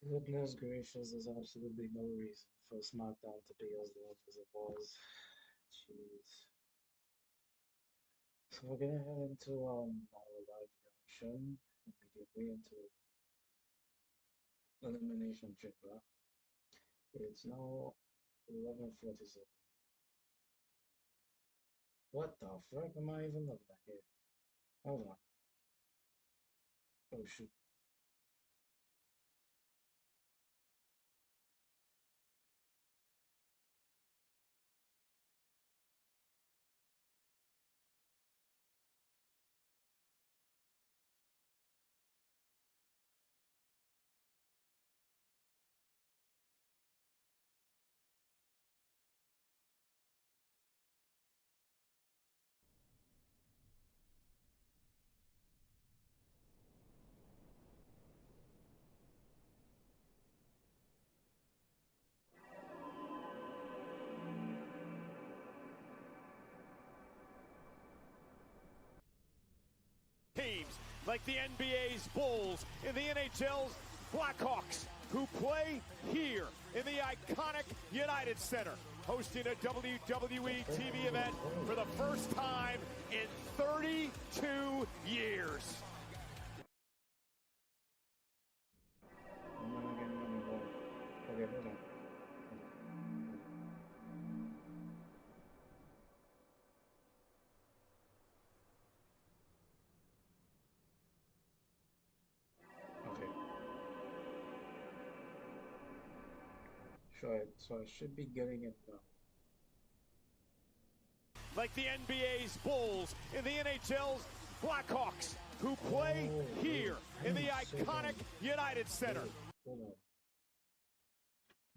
Goodness gracious, there's absolutely no reason for SmackDown to be as long as it was. Jeez. So we're gonna head into our live reaction immediately into Elimination Chamber. It's now 11:47. What the fuck am I even looking at here? Hold on. Oh shoot. Teams like the NBA's Bulls and the NHL's Blackhawks, who play here in the iconic United Center, hosting a WWE TV event for the first time in 32 years. I'm not getting any more. Okay, hold on. Okay. So I should be getting it now. Like the NBA's Bulls and the NHL's Blackhawks, who play here in the iconic United Center. Hold on.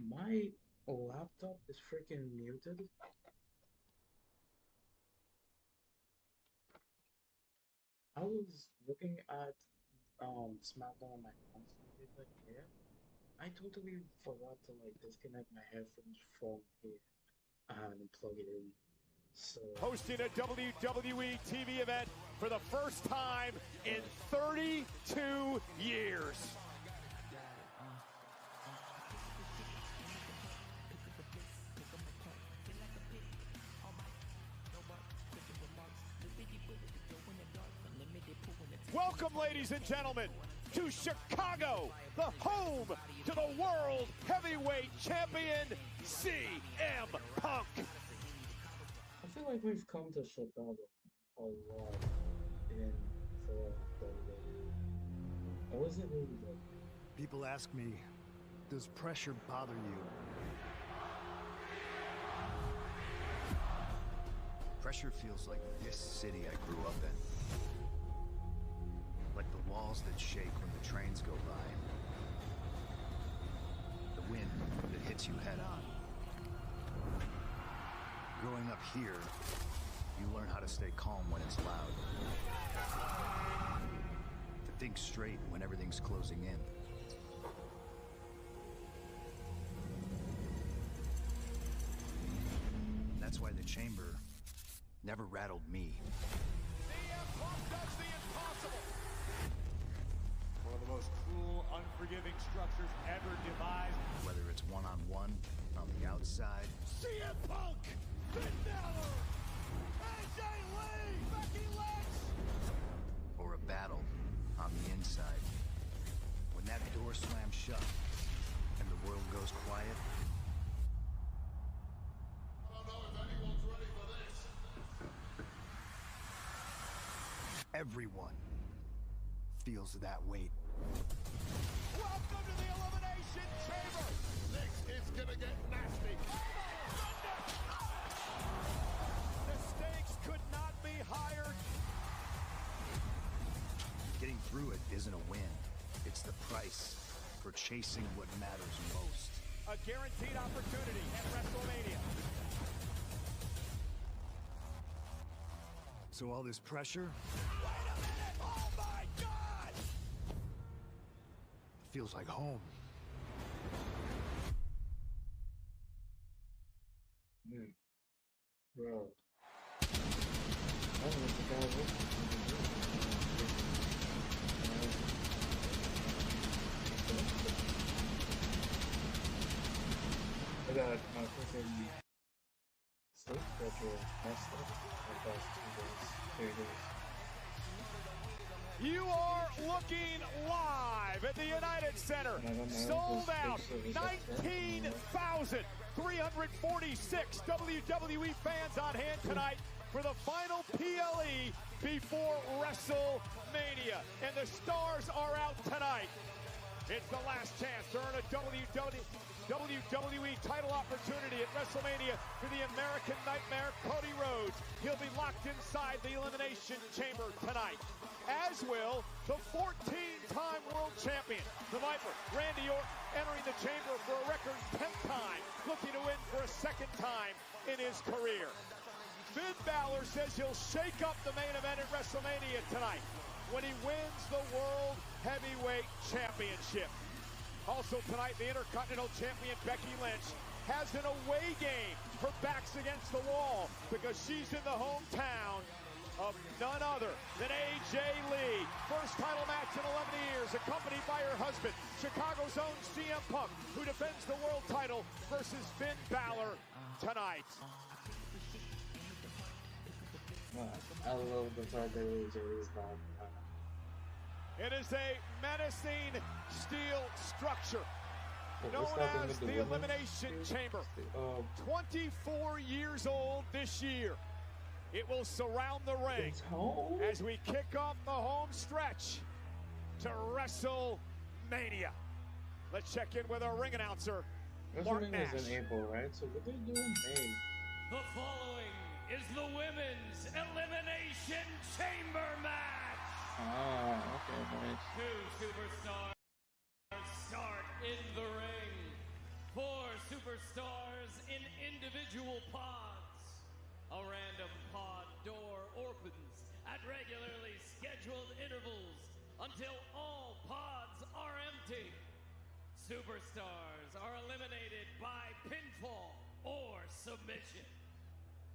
My laptop is freaking muted. I was looking at SmackDown on my console, like here. I totally forgot to like disconnect my headphones from here and plug it in. So Hosting a WWE TV event for the first time in 32 years. Welcome, ladies and gentlemen, to Chicago, the home to the World Heavyweight Champion, CM Punk. I feel like we've come to Chicago a lot in for WWE. Or was it really good? People ask me, does pressure bother you? Pressure feels like this city I grew up in. Like the walls that shake when the trains go by. The wind that hits you head on. Growing up here, you learn how to stay calm when it's loud. To think straight when everything's closing in. That's why the chamber never rattled me. CM Punk does the impossible. One of the most cruel, unforgiving structures ever devised. Whether it's one-on-one, on the outside. CM Punk! Vanilla! AJ Lee! Becky Lynch! Or a battle on the inside. When that door slams shut and the world goes quiet. I don't know if anyone's ready for this. Everyone feels that weight. Welcome to the Elimination Chamber! This is gonna get nasty. The stakes could not be higher. Getting through it isn't a win. It's the price for chasing what matters most. A guaranteed opportunity at WrestleMania. So all this pressure Wait a minute! Oh my God! feels like home. Bro. I don't know what the guy was. fucking sleep schedule messed up the past 2 days, 3 days. You are looking live at the United Center. Sold out 19,346 WWE fans on hand tonight for the final PLE before WrestleMania. And the stars are out tonight. It's the last chance to earn a WWE title opportunity at WrestleMania for the American Nightmare, Cody Rhodes. He'll be locked inside the Elimination Chamber tonight, as will the 14-time world champion, the Viper, Randy Orton, entering the chamber for a record 10th time, looking to win for a second time in his career. Finn Balor says he'll shake up the main event at WrestleMania tonight when he wins the World Heavyweight Championship. Also tonight, the Intercontinental Champion Becky Lynch has an away game. Her back's against the wall because she's in the hometown of none other than AJ Lee. First title match in 11 years, accompanied by her husband, Chicago's own CM Punk, who defends the world title versus Finn Balor tonight. I love the fact that AJ is not. It is a menacing steel structure known as the Elimination Chamber. 24 years old this year. It will surround the ring as we kick off the home stretch to WrestleMania. Let's check in with our ring announcer, Mark Nash. WrestleMania is in April, right? So what they do in May? The following is the Women's Elimination Chamber match. Ah, okay, nice. Two superstars start in the ring. 4 superstars in individual pods. A random pod door opens at regularly scheduled intervals until all pods are empty. Superstars are eliminated by pinfall or submission.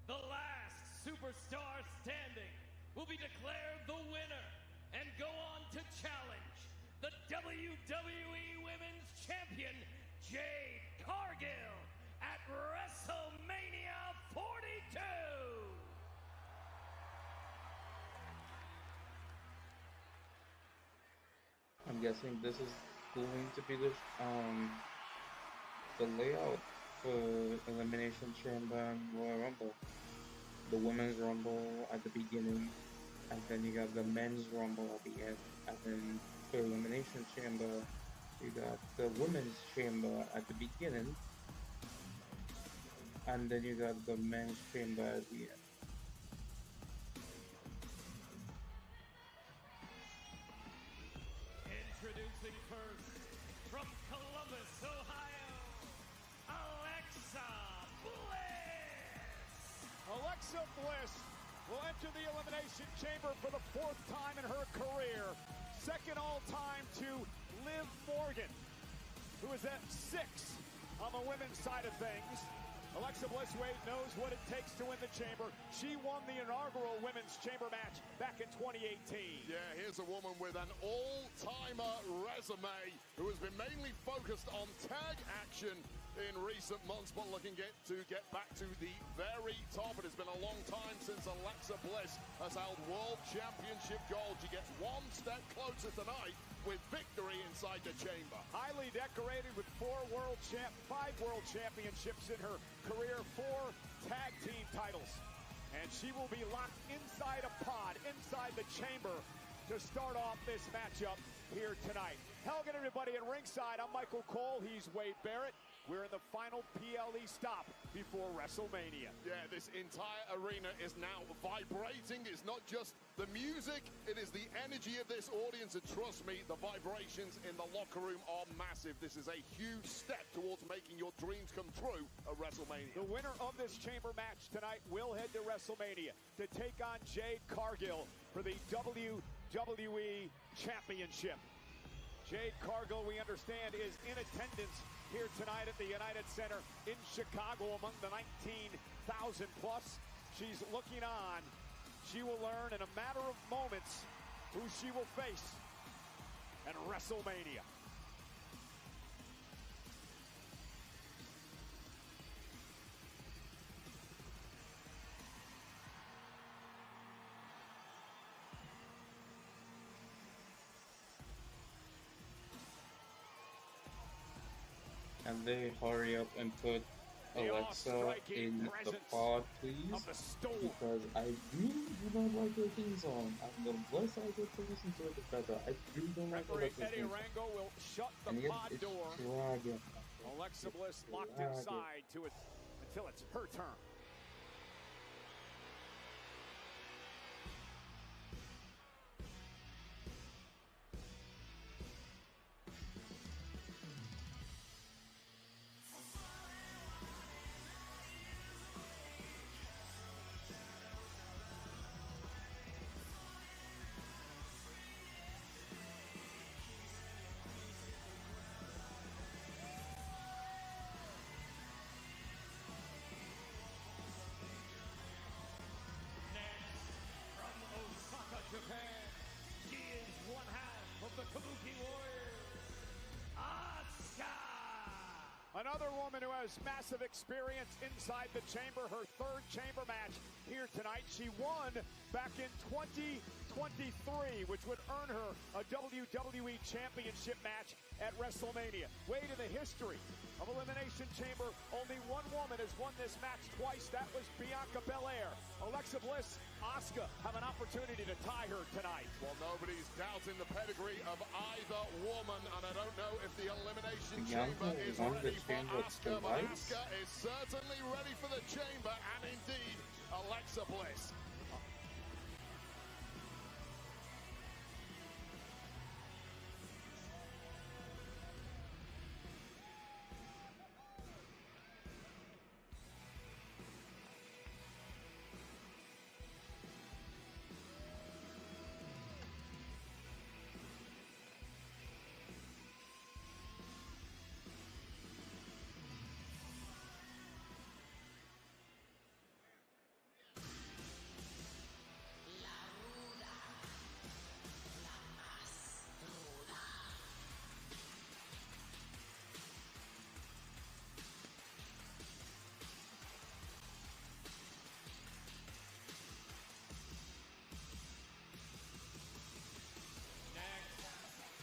The last superstar standing will be declared the winner and go on to challenge the WWE Women's Champion, Jade Cargill, at WrestleMania 42. I'm guessing this is going to be the layout for Elimination Chamber and Royal Rumble. The Women's Rumble at the beginning, and then you got the Men's Rumble at the end, and then for Elimination Chamber, you got the Women's Chamber at the beginning, and then you got the Men's Chamber at the end. Introducing first, from Columbus, Ohio, Alexa Bliss. Alexa Bliss will enter the Elimination Chamber for the 4th time in her career. Second all-time to Liv Morgan, who is at 6 on the women's side of things. Alexa Bliss knows what it takes to win the chamber. She won the inaugural women's chamber match back in 2018. Yeah, here's a woman with an all-timer resume who has been mainly focused on tag action in recent months, but looking to get back to the very top. It has been a long time since Alexa Bliss has held World Championship gold. She gets one step closer tonight with victory inside the chamber. Highly decorated with 5 world championships in her career, 4 tag team titles. And she will be locked inside a pod, inside the chamber, to start off this matchup here tonight. Hello, everybody at ringside. I'm Michael Cole. He's Wade Barrett. We're in the final PLE stop before WrestleMania. Yeah, this entire arena is now vibrating. It's not just the music, it is the energy of this audience. And trust me, the vibrations in the locker room are massive. This is a huge step towards making your dreams come true at WrestleMania. The winner of this chamber match tonight will head to WrestleMania to take on Jade Cargill for the WWE Championship. Jade Cargill, we understand, is in attendance here tonight at the United Center in Chicago among the 19,000 plus. She's looking on. She will learn in a matter of moments who she will face at WrestleMania. and they hurry up and put The Alexa all-striking in the presence pod, please, of the storm. because I really do not like her theme song. And the less I get to listen to it, the better. I really don't like Referee Alexa's Eddie theme song. Rango will shut the And yet, pod it's door. dragging. Alexa It's Bliss locked dragging. inside to it until it's her turn. From Osaka, Japan, she is one half of the Kabuki Warriors, Asuka! Another woman who has massive experience inside the chamber, her third chamber match here tonight. She won back in 2023, which would earn her a WWE Championship match at WrestleMania. Way to the history of Elimination Chamber. Only one woman has won this match twice. That was Bianca Belair. Alexa Bliss, Asuka have an opportunity to tie her tonight. Well, nobody's doubting the pedigree of either woman, and I don't know if the Elimination Bianca Chamber is won the ready for chamber Asuka, but twice? Asuka is certainly ready for the chamber, and indeed, Alexa Bliss.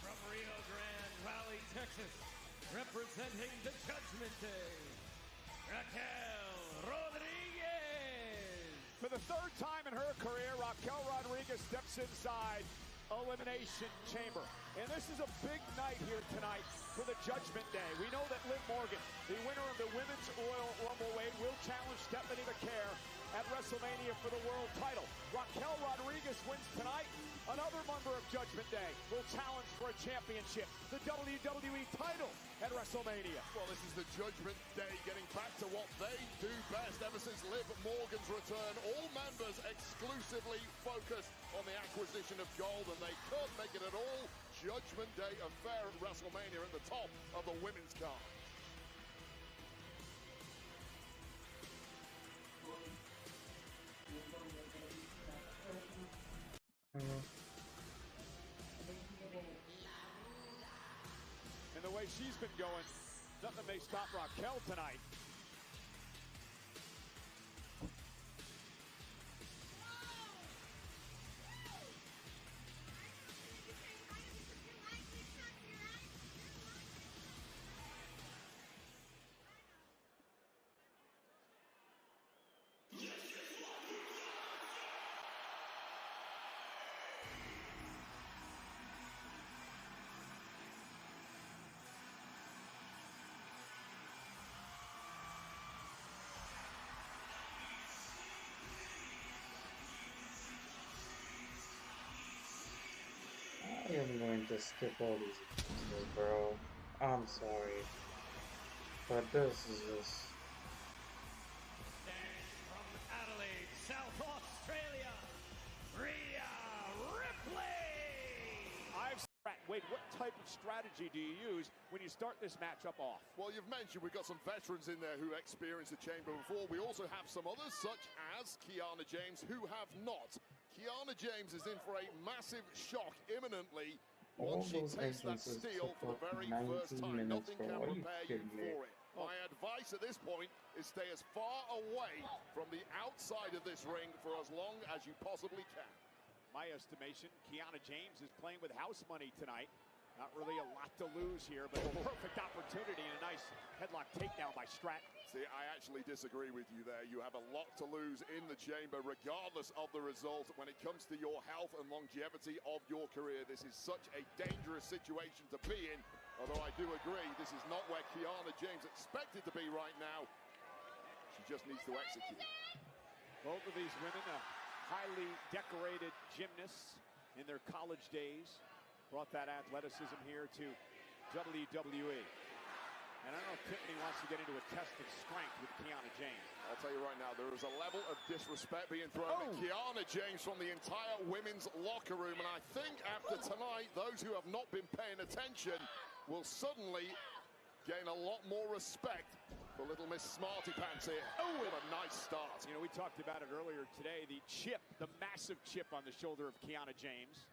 From Rio Grande Valley, Texas, representing the Judgment Day, Raquel Rodriguez. For the third time in her career, Raquel Rodriguez steps inside Elimination Chamber. And this is a big night here tonight for the Judgment Day. We know that Liv Morgan, the winner of the Women's Royal Rumble weight, will challenge Stephanie McCare at WrestleMania for the world title. Raquel Rodriguez wins tonight. Another member of Judgment Day will challenge for a championship, the WWE title at WrestleMania. Well, this is the Judgment Day getting back to what they do best ever since Liv Morgan's return. All members exclusively focused on the acquisition of gold, and they could make it an all Judgment Day affair at WrestleMania at the top of the women's card. And the way she's been going, nothing may stop Raquel tonight. I am going to skip all these episodes, bro. I'm sorry. But this is just... From Adelaide, South Australia, Rhea Ripley. Wait, what type of strategy do you use when you start this matchup off? Well, you've mentioned we've got some veterans in there who experienced the chamber before. We also have some others, such as Kiana James, who have not. Kiana James is in for a massive shock imminently all once she those takes that entrances steal took for the very 19 first time. minutes, Nothing bro. can Are you prepare you kidding me? for it. My advice at this point is stay as far away from the outside of this ring for as long as you possibly can. My estimation, Kiana James is playing with house money tonight. Not really a lot to lose here, but a perfect opportunity and a nice headlock takedown by Stratton. See, I actually disagree with you there. You have a lot to lose in the chamber, regardless of the result. When it comes to your health and longevity of your career, this is such a dangerous situation to be in. Although I do agree, this is not where Kiana James expected to be right now. She just needs to execute. Both of these women, highly decorated gymnasts in their college days, brought that athleticism here to WWE. And I don't know if Tiffany wants to get into a test of strength with Kiana James. I'll tell you right now, there is a level of disrespect being thrown at Kiana James from the entire women's locker room. And I think after tonight, those who have not been paying attention will suddenly gain a lot more respect for little Miss Smarty Pants here. Oh, with a nice start. You know, we talked about it earlier today, the chip, the massive chip on the shoulder of Kiana James.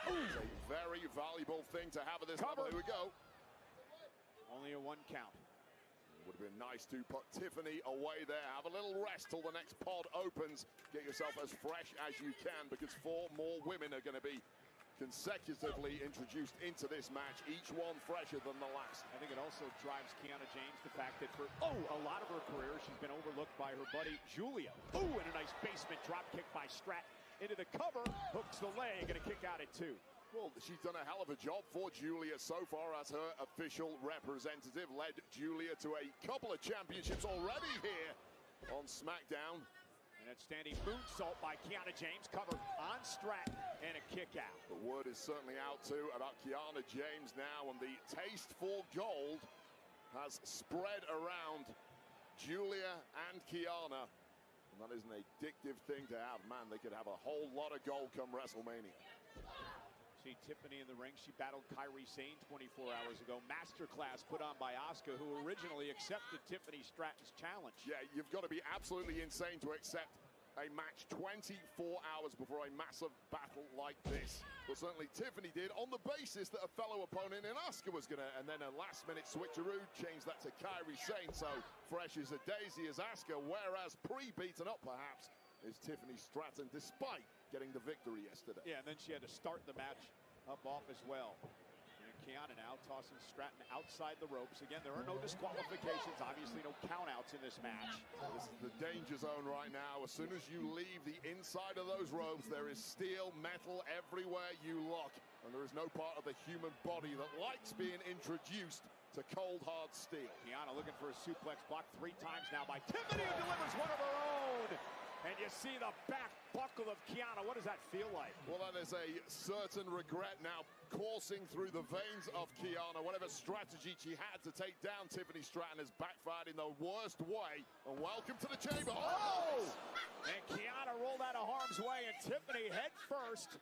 It's a very valuable thing to have at this level. Here we go. Only a 1 count. It would have been nice to put Tiffany away there. Have a little rest till the next pod opens. Get yourself as fresh as you can, because 4 more women are going to be consecutively introduced into this match, each one fresher than the last. I think it also drives Kiana James the fact that for a lot of her career, she's been overlooked by her buddy Julia. And a nice basement drop kick by Stratton into the cover, hooks the leg, and a kick out at 2. Well, she's done a hell of a job for Julia so far as her official representative. Led Julia to a couple of championships already here on SmackDown. And a standing moonsault by Kiana James, covered on Stratton, and a kick out. The word is certainly out too about Kiana James now, and the taste for gold has spread around Julia and Kiana. And that is an addictive thing to have. Man, they could have a whole lot of gold come WrestleMania. See Tiffany in the ring. She battled Kairi Sane 24 hours ago. Masterclass put on by Asuka, who originally accepted Tiffany Stratton's challenge. Yeah, you've got to be absolutely insane to accept a match 24 hours before a massive battle like this. But certainly Tiffany did, on the basis that a fellow opponent in Asuka was going to, and then a last-minute switcheroo changed that to Kairi Sane. So fresh as a daisy as Asuka, whereas pre-beaten up perhaps is Tiffany Stratton, despite getting the victory yesterday. Yeah, and then she had to start the match up off as well. And Kiana now tossing Stratton outside the ropes. Again, there are no disqualifications, obviously no countouts in this match. This is the danger zone right now. As soon as you leave the inside of those ropes, there is steel, metal everywhere you look. And there is no part of the human body that likes being introduced to cold, hard steel. Kiana looking for a suplex, blocked 3 times now by Tiffany, who delivers one of her own. And you see the back buckle of Kiana. What does that feel like? Well, that is a certain regret now coursing through the veins of Kiana. Whatever strategy she had to take down Tiffany Stratton has backfired in the worst way. And welcome to the chamber. Oh! And Kiana rolled out of harm's way, and Tiffany head first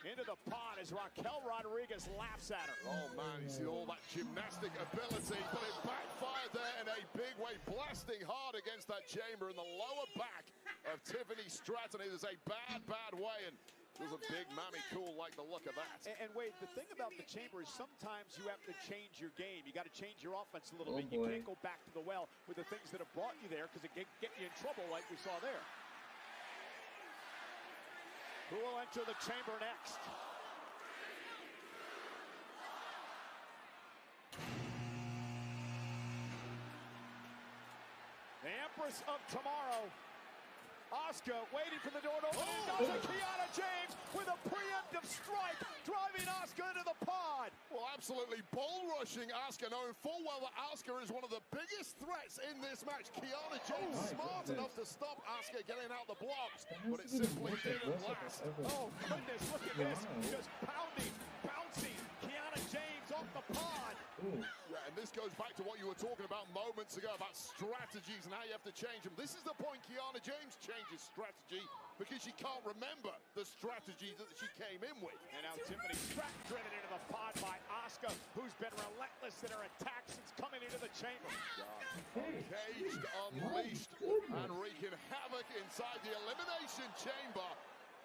into the pod as Raquel Rodriguez laughs at her. Oh man, you see all that gymnastic ability, but it backfired there in a big way, blasting hard against that chamber in the lower back of Tiffany Stratton. It is a bad, bad way, and there's a big mammy cool like the look of that. And Wade, the thing about the chamber is sometimes you have to change your game. You got to change your offense a little bit. You can't go back to the well with the things that have brought you there, because it can get you in trouble like we saw there. Who will enter the chamber next? The Empress of Tomorrow, Asuka, waiting for the door to open. Does it? Kiana James with a preemptive strike, driving Asuka into the pod. Well, absolutely bull rushing Asuka, knowing full well that Asuka is one of the biggest threats in this match. Kiana James smart enough to stop Asuka getting out the blocks, but it simply didn't last. Oh goodness, look at this, just pounding, bouncing Kiana James off the pod. Yeah, and this goes back to what you were talking about moments ago, about strategies and how you have to change them. This is the point Kiana James changes strategy, because she can't remember the strategy that she came in with. And now Tiffany Stratton driven into the pod by Asuka, who's been relentless in her attack since coming into the chamber. Caged, unleashed, and wreaking havoc inside the Elimination Chamber.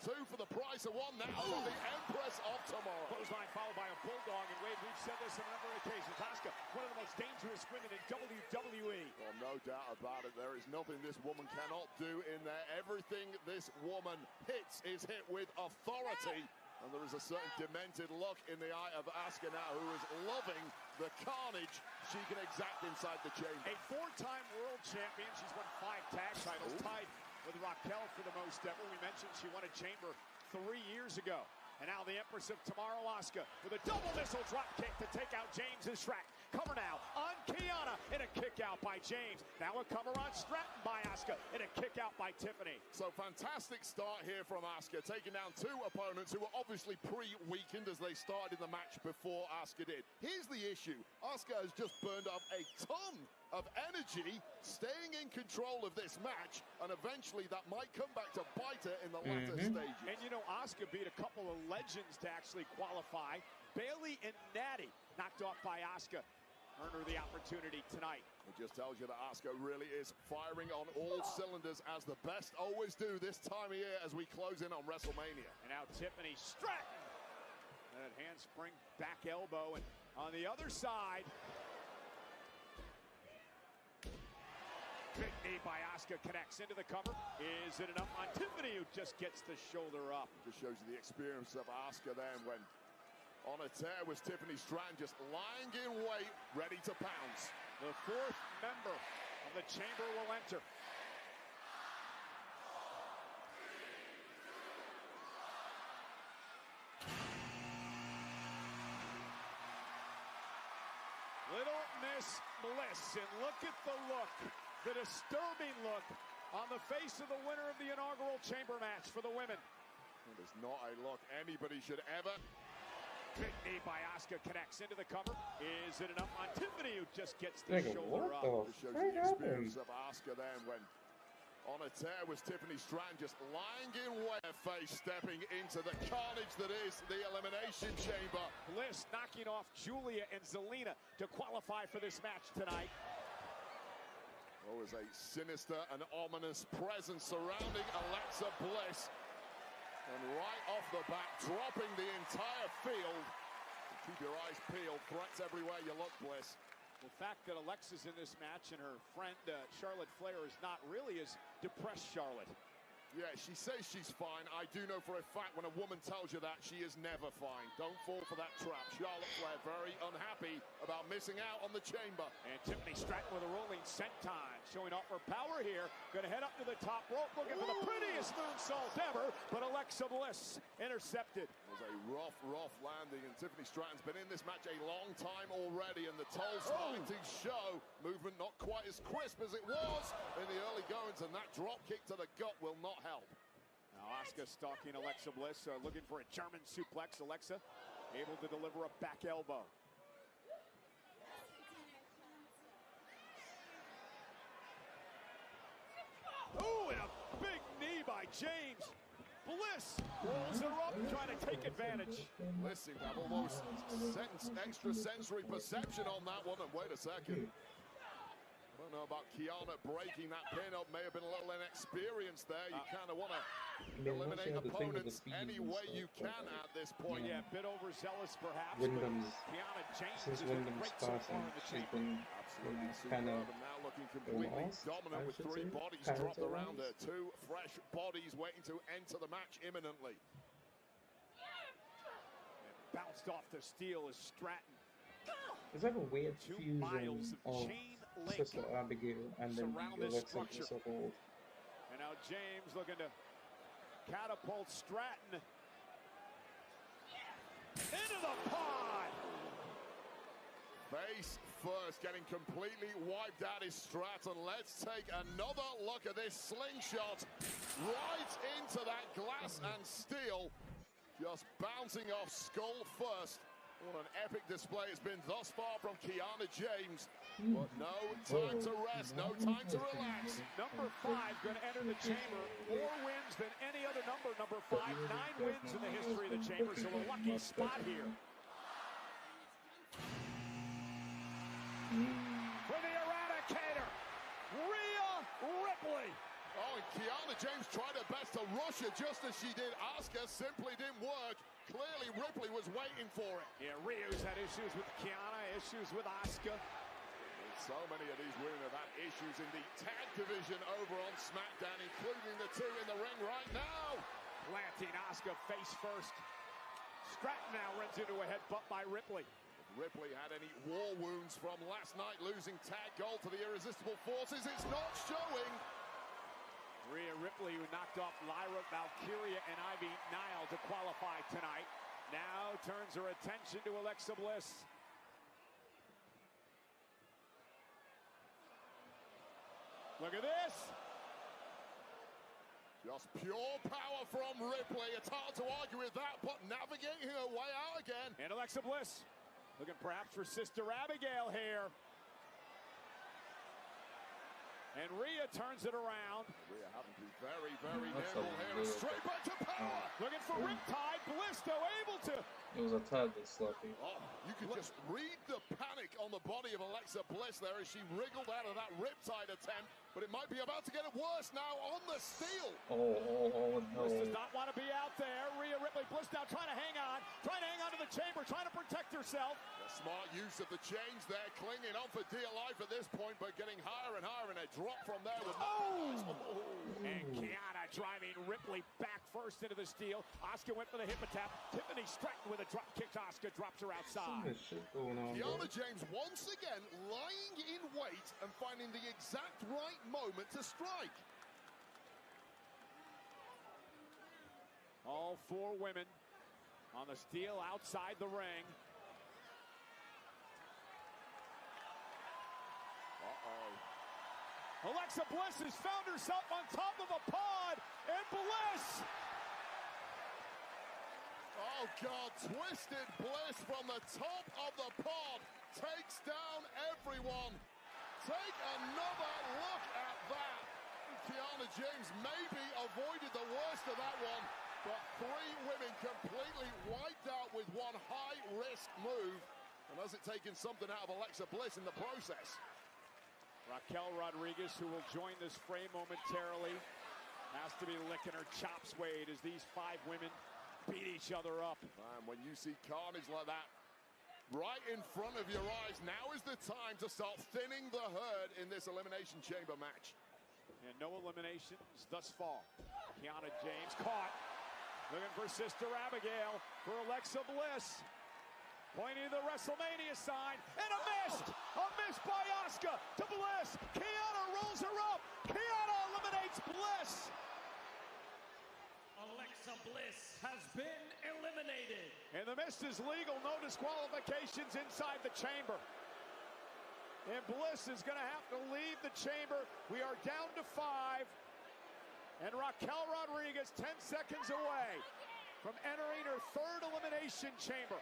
2 for the price of 1 now from the Empress of Tomorrow. Clothesline followed by a bulldog, and Wade, we've said this on a number of occasions. Asuka, one of the most dangerous women in WWE. Well, no doubt about it. There is nothing this woman cannot do in there. Everything this woman hits is hit with authority. And there is a certain demented look in the eye of Asuka now, who is loving the carnage she can exact inside the chamber. A four-time world champion. She's won 5 tag titles, tied with Raquel for the most ever. We mentioned she won a chamber 3 years ago. And now the Empress of Tomorrow, Asuka, with a double missile drop kick to take out James's Shrek. Cover now on Kiana, and a kick out by James. Now a cover on Stratton by Asuka, and a kick out by Tiffany. So fantastic start here from Asuka, taking down 2 opponents who were obviously pre-weakened as they started the match before Asuka did. Here's the issue. Asuka has just burned up a ton of energy, staying in control of this match, and eventually that might come back to bite her in the latter stages. And you know, Asuka beat a couple of legends to actually qualify. Bailey and Natty knocked off by Asuka. Earn her the opportunity tonight. It just tells you that Asuka really is firing on all cylinders, as the best always do this time of year as we close in on WrestleMania. And now Tiffany Stratton. That handspring back elbow, and on the other side, big knee by Asuka connects into the cover. Is it enough on Tiffany, who just gets the shoulder up? Just shows you the experience of Asuka then, when on a tear was Tiffany Stratton, just lying in wait, ready to pounce. The 4th member of the chamber will enter. Little Miss Bliss, and look at the look, the disturbing look on the face of the winner of the inaugural chamber match for the women. It is not a look anybody should ever. Big knee by Asuka connects into the cover. Is it enough on Tiffany, who just gets the shoulder up? This shows you the experience of Asuka then, when on a tear was Tiffany Stratton, just lying in wait, her face stepping into the carnage that is the Elimination Chamber. Bliss knocking off Julia and Zelina to qualify for this match tonight. Always a sinister and ominous presence surrounding Alexa Bliss. And right off the bat, dropping the entire field. Keep your eyes peeled. Threats everywhere you look, Bliss. The fact that Alexa's in this match and her friend Charlotte Flair is not really as depressed Charlotte. Yeah, she says she's fine. I do know for a fact when a woman tells you that, she is never fine. Don't fall for that trap. Charlotte Flair very unhappy about missing out on the chamber. And Tiffany Stratton with a rolling senton, showing off her power here. Going to head up to the top rope, looking for the prettiest moonsault ever, but Alexa Bliss intercepted. It was a rough landing, and Tiffany Stratton's been in this match a long time already, and the toll starting to show. Movement not quite as crisp as it was in the early goings, and that drop kick to the gut will not help. Now Asuka stalking Alexa Bliss, looking for a German suplex. Alexa able to deliver a back elbow. Oh, and a big knee by James. Bliss rolls her up, trying to take advantage. Bliss seemed to have almost extra sensory perception on that one, and wait a second. I don't know about Kiana breaking that pin up. May have been a little inexperienced there. You kind of want to eliminate opponents any way you can at this point. Yeah, a bit overzealous perhaps. Wyndham's, Kiana James since has been Wyndham's great so far in the she's chamber. been kind of now looking completely lost, dominant with 3 bodies dropped around her. 2 fresh bodies waiting to enter the match imminently. And bounced off the steel as Stratton. It's like a weird 2 fusion miles of of chain link Sister Abigail and then surround the this Alexa structure. so old. And now James looking to catapult Stratton into the pod. Face first, getting completely wiped out is Stratton. Let's take another look at this slingshot right into that glass and steel. Just bouncing off skull first. What an epic display it's been thus far from Kiana James. But no time to rest, no time to relax. Number 5 going to enter the chamber. More wins than any other number. Number 5, 9 wins in the history of the chamber. So a lucky spot here. For the Eradicator, Rhea Ripley. Oh, and Kiana James tried her best to rush her just as she did. Asuka simply didn't work. Clearly Ripley was waiting for it. Yeah, Rhea's had issues with Kiana, issues with Asuka. So many of these women have had issues in the tag division over on SmackDown, including the 2 in the ring right now. Planting Asuka face first. Stratton now runs into a headbutt by Ripley. If Ripley had any war wounds from last night, losing tag gold to the Irresistible Forces, it's not showing. Rhea Ripley, who knocked off Lyra Valkyria and Ivy Nile to qualify tonight, now turns her attention to Alexa Bliss. Look at this. Just pure power from Ripley. It's hard to argue with that, but navigating her way out again. And Alexa Bliss looking perhaps for Sister Abigail here. And Rhea turns it around. Rhea having to be very, very nimble here. And straight back to power. Looking for Riptide. Bliss, though, able to. It was a tad bit sloppy. Oh, you could just read the panic on the body of Alexa Bliss there as she wriggled out of that Riptide attempt. But it might be about to get worse now on the steel. Oh, no. Bliss does not want to be out there. Rhea Ripley, Bliss now trying to hang on to the chamber, trying to protect herself. A smart use of the chains there, clinging on for dear life at this point, but getting higher and higher, and a drop from there with And Kiana driving Ripley back first into the steel. Asuka went for the hip tap. Tiffany Stratton with a drop kick. Asuka drops her outside. There's shit going on, bro. Kiana James once again lying in wait and finding the exact right moment to strike. All four women on the steel outside the ring. Alexa Bliss has found herself on top of a pod, and Bliss. Oh God, Twisted Bliss from the top of the pod takes down everyone. Take another look at that. Kiana James maybe avoided the worst of that one, but three women completely wiped out with one high-risk move. And has it taken something out of Alexa Bliss in the process? Raquel Rodriguez, who will join this fray momentarily, has to be licking her chops, Wade, as these five women beat each other up. And when you see carnage like that right in front of your eyes, now is the time to start thinning the herd in this Elimination Chamber match. And no eliminations thus far. Kiana James caught. Looking for Sister Abigail for Alexa Bliss. Pointing to the WrestleMania sign. And a miss! A miss by Asuka to Bliss. Kiana rolls her up. Kiana eliminates Bliss. Alexa Bliss has been eliminated. And the miss is legal. No disqualifications inside the chamber. And Bliss is going to have to leave the chamber. We are down to 5. And Raquel Rodriguez 10 seconds away from entering her third elimination chamber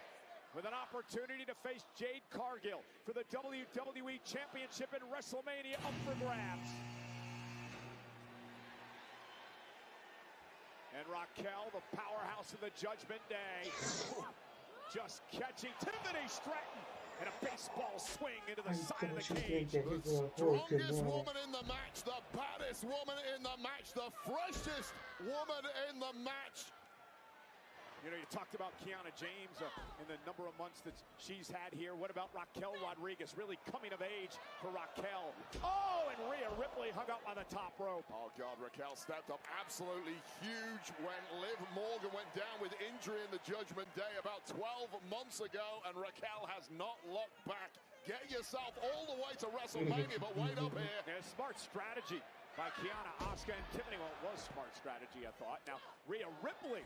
with an opportunity to face Jade Cargill for the WWE Championship in WrestleMania up for grabs. And Raquel, the powerhouse of the Judgment Day, just catching Tiffany Stratton and a baseball swing into the side of the cage. The strongest woman in the match, the baddest woman in the match, the freshest woman in the match. You know, you talked about Kiana James in the number of months that she's had here. What about Raquel Rodriguez? Really coming of age for Raquel. Oh, and Rhea Ripley hung up on the top rope. Oh, God, Raquel stepped up absolutely huge when Liv Morgan went down with injury in the Judgment Day about 12 months ago, and Raquel has not looked back. Get yourself all the way to WrestleMania, but wait up here. Yeah, smart strategy by Kiana, Asuka, and Tiffany. Well, it was smart strategy, I thought. Now, Rhea Ripley.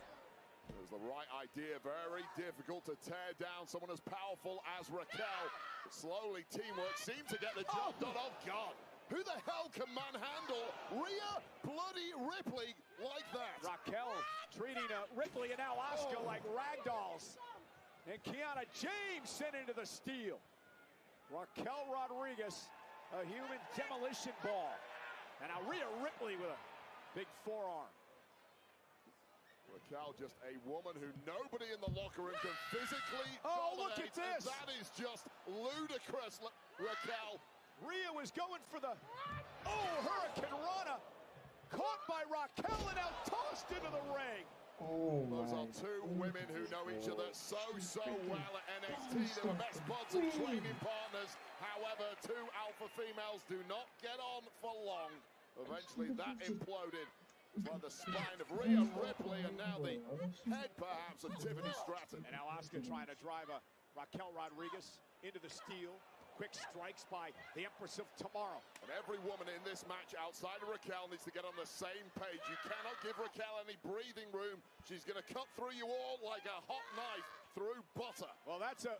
It was the right idea. Very difficult to tear down someone as powerful as Raquel. Slowly, teamwork seemed to get the job done. Oh, God. Who the hell can manhandle Rhea bloody Ripley like that? Raquel treating Ripley and now Asuka like ragdolls. And Kiana James sent into the steel. Raquel Rodriguez, a human demolition ball. And now Rhea Ripley with a big forearm. Raquel, just a woman who nobody in the locker room can physically dominate. Look at this. That is just ludicrous, Raquel. Rhea was going for the, Hurricane Rana. Caught by Raquel and now tossed into the ring. Oh, those are two women who know each other so well at NXT. They were best buds and training partners. However, two alpha females do not get on for long. Eventually, that imploded. by the spine of Rhea Ripley, and now the head, perhaps, of Tiffany Stratton. And now Asuka trying to drive a Raquel Rodriguez into the steel. Quick strikes by the Empress of Tomorrow. And every woman in this match outside of Raquel needs to get on the same page. You cannot give Raquel any breathing room. She's going to cut through you all like a hot knife through butter. Well, that's a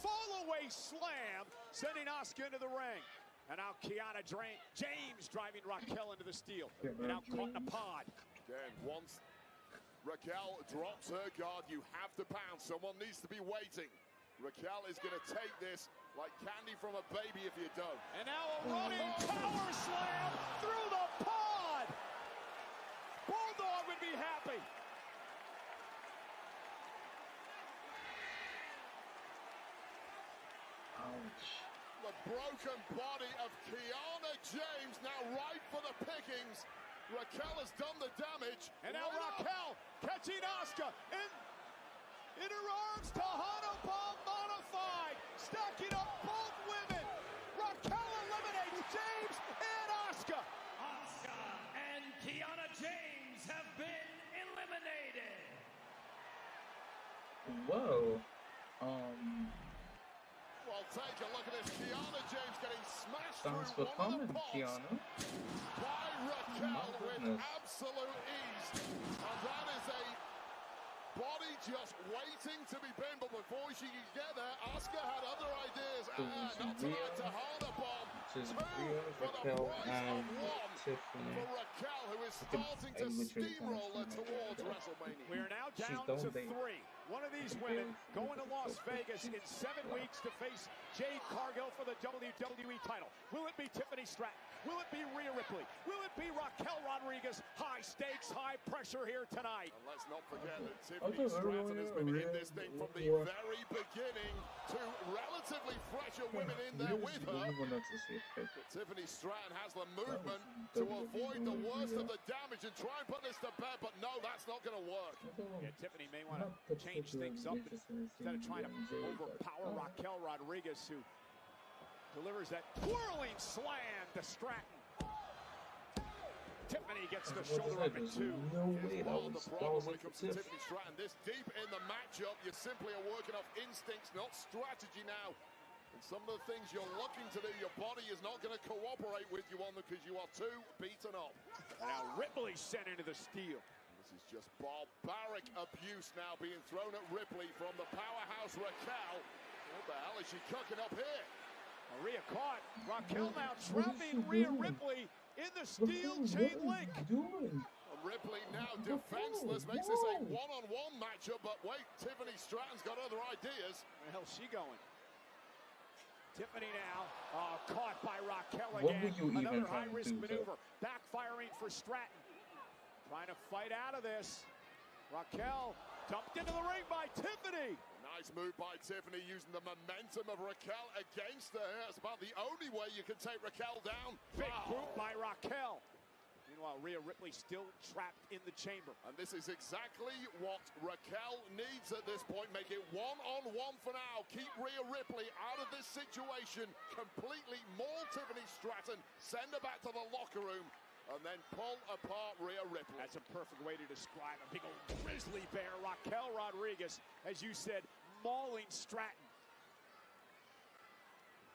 fall-away slam, sending Asuka into the ring. And now Kiana James driving Raquel into the steel. And now caught in a pod. Again, once Raquel drops her guard, you have to pounce. Someone needs to be waiting. Raquel is going to take this like candy from a baby if you don't. And now a running power slam through the pod. Bulldog would be happy. Ouch. The broken body of Kiana James now ripe for the pickings. Raquel has done the damage. And now Raquel catching Asuka in her arms. Tahana bomb modified. Stacking up both women. Raquel eliminates James and Asuka. Asuka and Kiana James have been eliminated. Whoa. Well, take a look at this. Kiana James getting smashed Thanks through for one of coming, the pots Kiana. by Raquel My with goodness. absolute ease. And that is a body just waiting to be pinned. But before she could get there, Asuka had other ideas. Not tonight, Tahana bomb. Which is Two Rhea, for the Raquel, price and of one. Tiffany. For Raquel, who is starting to steamroll her towards WrestleMania. We are now She's down done to big. 3. One of these women going to Las Vegas in 7 weeks to face Jade Cargill for the WWE title. Will it be Tiffany Stratton? Will it be Rhea Ripley? Will it be Raquel Rodriguez? High stakes, high pressure here tonight. And let's not forget that Tiffany Stratton has been in this thing from the very beginning. Two relatively fresher women in there with her. But Tiffany Stratton has the movement to avoid the worst of the damage and try and put this to bed, but no, that's not going to work. Yeah, Tiffany may want to change things up instead of trying to overpower Raquel Rodriguez, who delivers that twirling slam to Stratton. Tiffany gets the shoulder up in 2. No way that Well, the was problem when it comes to Tiff. Tiffany Stratton, this deep in the matchup, you simply are working off instincts, not strategy now. And some of the things you're looking to do, your body is not going to cooperate with you on them because you are too beaten up. Now Ripley sent into the steel. This is just barbaric abuse now being thrown at Ripley from the powerhouse Raquel. What the hell is she cooking up here? Rhea caught. Raquel now trapping Rhea Ripley in the steel chain link. Doing? Ripley now defenseless, makes this a one-on-one matchup, but wait, Tiffany Stratton's got other ideas. Where the hell's she going? Tiffany now caught by Raquel What again. were you even Another trying to high-risk do, maneuver. Backfiring for Stratton. Trying to fight out of this. Raquel dumped into the ring by Tiffany. Nice move by Tiffany, using the momentum of Raquel against her. It's about the only way you can take Raquel down. Big Wow. boot by Raquel. Meanwhile, Rhea Ripley still trapped in the chamber. And this is exactly what Raquel needs at this point. Make it one-on-one for now. Keep Rhea Ripley out of this situation. Completely maul Tiffany Stratton. Send her back to the locker room. And then pull apart Rhea Ripley. That's a perfect way to describe a big old grizzly bear. Raquel Rodriguez, as you said, mauling Stratton.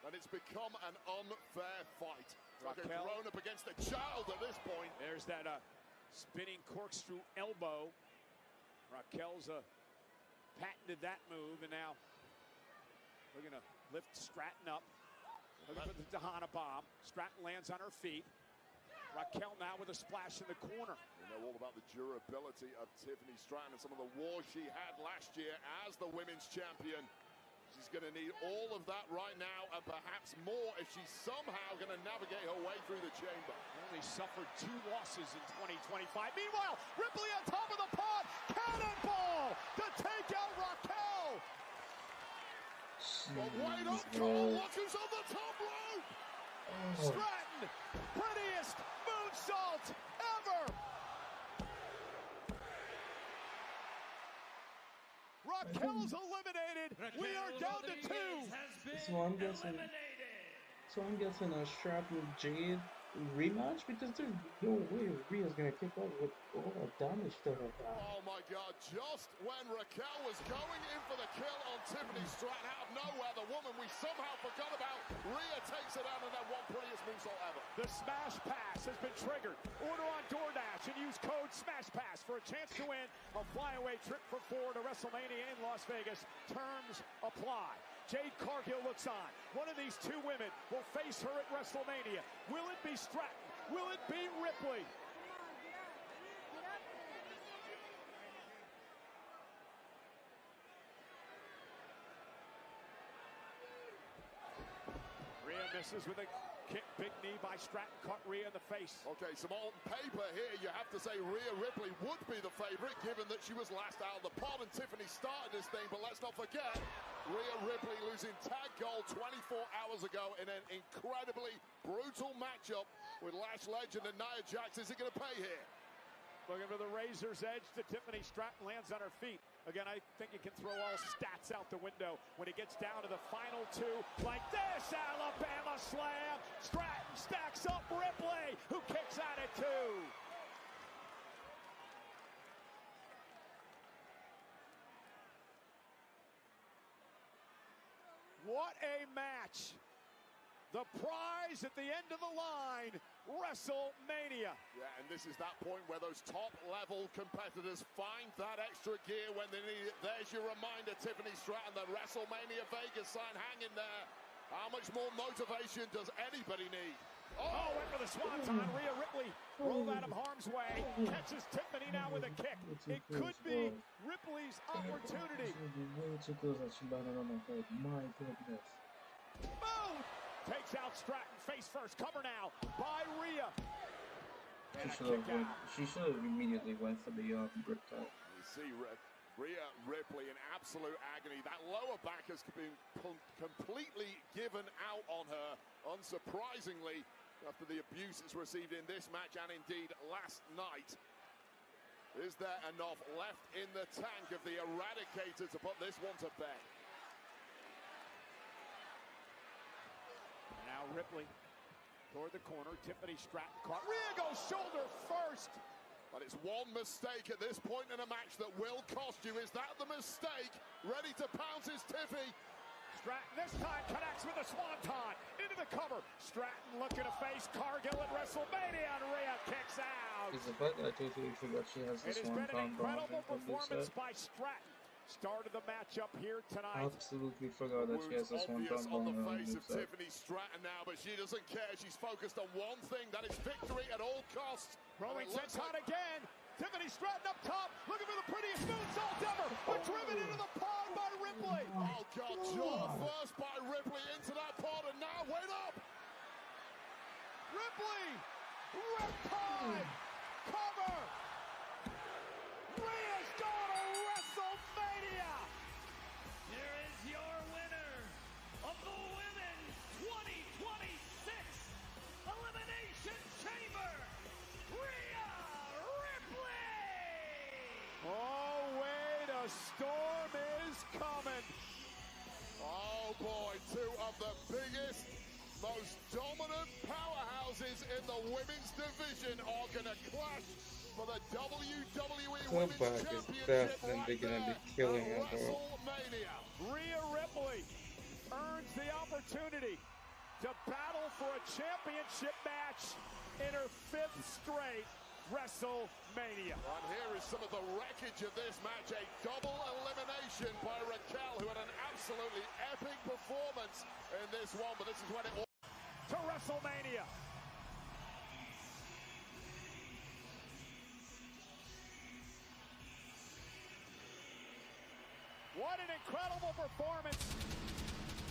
And it's become an unfair fight. Raquel Raquel thrown up against a child at this point. There's that spinning corkscrew elbow. Raquel's patented that move, and now we're going to lift Stratton up. Looking for the Tahana bomb. Stratton lands on her feet. Raquel now with a splash in the corner. We know all about the durability of Tiffany Stratton and some of the wars she had last year as the women's champion. She's going to need all of that right now and perhaps more if she's somehow going to navigate her way through the chamber. Only suffered 2 losses in 2025. Meanwhile, Ripley on top of the pod. Cannonball to take out Raquel. But wait up, Cole. Look who's on the top rope. Stratton, prettiest moonsault ever. Raquel's eliminated. We are down to 2. Has been So I'm guessing. eliminated. So I'm guessing a strap with Jade rematch? Because there's no way Rhea's gonna kick out with all that damage to her back. Oh my God, just when Raquel was going in for the kill on Tiffany Stratton, out of nowhere, the woman we somehow forgot about, Rhea takes it out, and then one prettiest moonsault ever. The Smash Pass has been triggered. Order on DoorDash and use code SMASHPASS for a chance to win a flyaway trip for 4 to WrestleMania in Las Vegas. Terms apply. Jade Cargill looks on. One of these two women will face her at WrestleMania. Will it be Stratton? Will it be Ripley? Rhea misses with a kick, big knee by Stratton, caught Rhea in the face. Okay, some on paper here, you have to say Rhea Ripley would be the favorite, given that she was last out of the pod and Tiffany started this thing, but let's not forget, Rhea Ripley losing tag gold 24 hours ago in an incredibly brutal matchup with Lash Legend and Nia Jax. Is it going to pay here? Looking for the razor's edge to Tiffany Stratton, lands on her feet. Again, I think you can throw all stats out the window when it gets down to the final two. Like this, Alabama slam. Stratton stacks up Ripley, who kicks out at 2. What a match. The prize at the end of the line, WrestleMania. Yeah, and this is that point where those top-level competitors find that extra gear when they need it. There's your reminder, Tiffany Stratton, the WrestleMania Vegas sign hanging there. How much more motivation does anybody need? Oh, went for the swanton. Rhea Ripley rolled out of harm's way. Catches Tiffany now with a kick. It could be Ripley's opportunity. Way too close that she landed on my head. My goodness. Boom! Takes out Stratton, face first, cover now by Rhea. She should have immediately went for the riptide. You see Rhea Ripley in absolute agony. That lower back has been completely given out on her, unsurprisingly, after the abuse it's received in this match and indeed last night. Is there enough left in the tank of the Eradicator to put this one to bed? Now Ripley toward the corner. Tiffany Stratton caught. Rhea goes shoulder first. But it's one mistake at this point in a match that will cost you. Is that the mistake? Ready to pounce is Tiffy. Stratton this time connects with the swanton. Into the cover. Stratton looking to face Cargill at WrestleMania, and Rhea kicks out. It's the fact that I totally forgot she has the It has been an swanton incredible performance by Stratton. Started the matchup here tonight. Absolutely forgot that she has a swanton on the bomb face of Tiffany Stratton now, but she doesn't care. She's focused on one thing, that is victory at all costs. Rolling sets on again. Tiffany Stratton up top, looking for the prettiest moonsault ever, but driven into the pond by Ripley. Oh God, jaw first by Ripley into that pod, and now wait up. Ripley, riptide, cover. Rhea's going to WrestleMania. Here is your winner of the Women's 2026 Elimination Chamber, Rhea Ripley! Oh, wait, a storm is coming. Oh boy, two of the biggest, most dominant powerhouses in the women's division are going to clash for the WWE Women's Championship right there at WrestleMania. Rhea Ripley earns the opportunity to battle for a championship match in her 5th straight WrestleMania. And here is some of the wreckage of this match. A double elimination by Raquel, who had an absolutely epic performance in this one, but this is when it all... To WrestleMania. What an incredible performance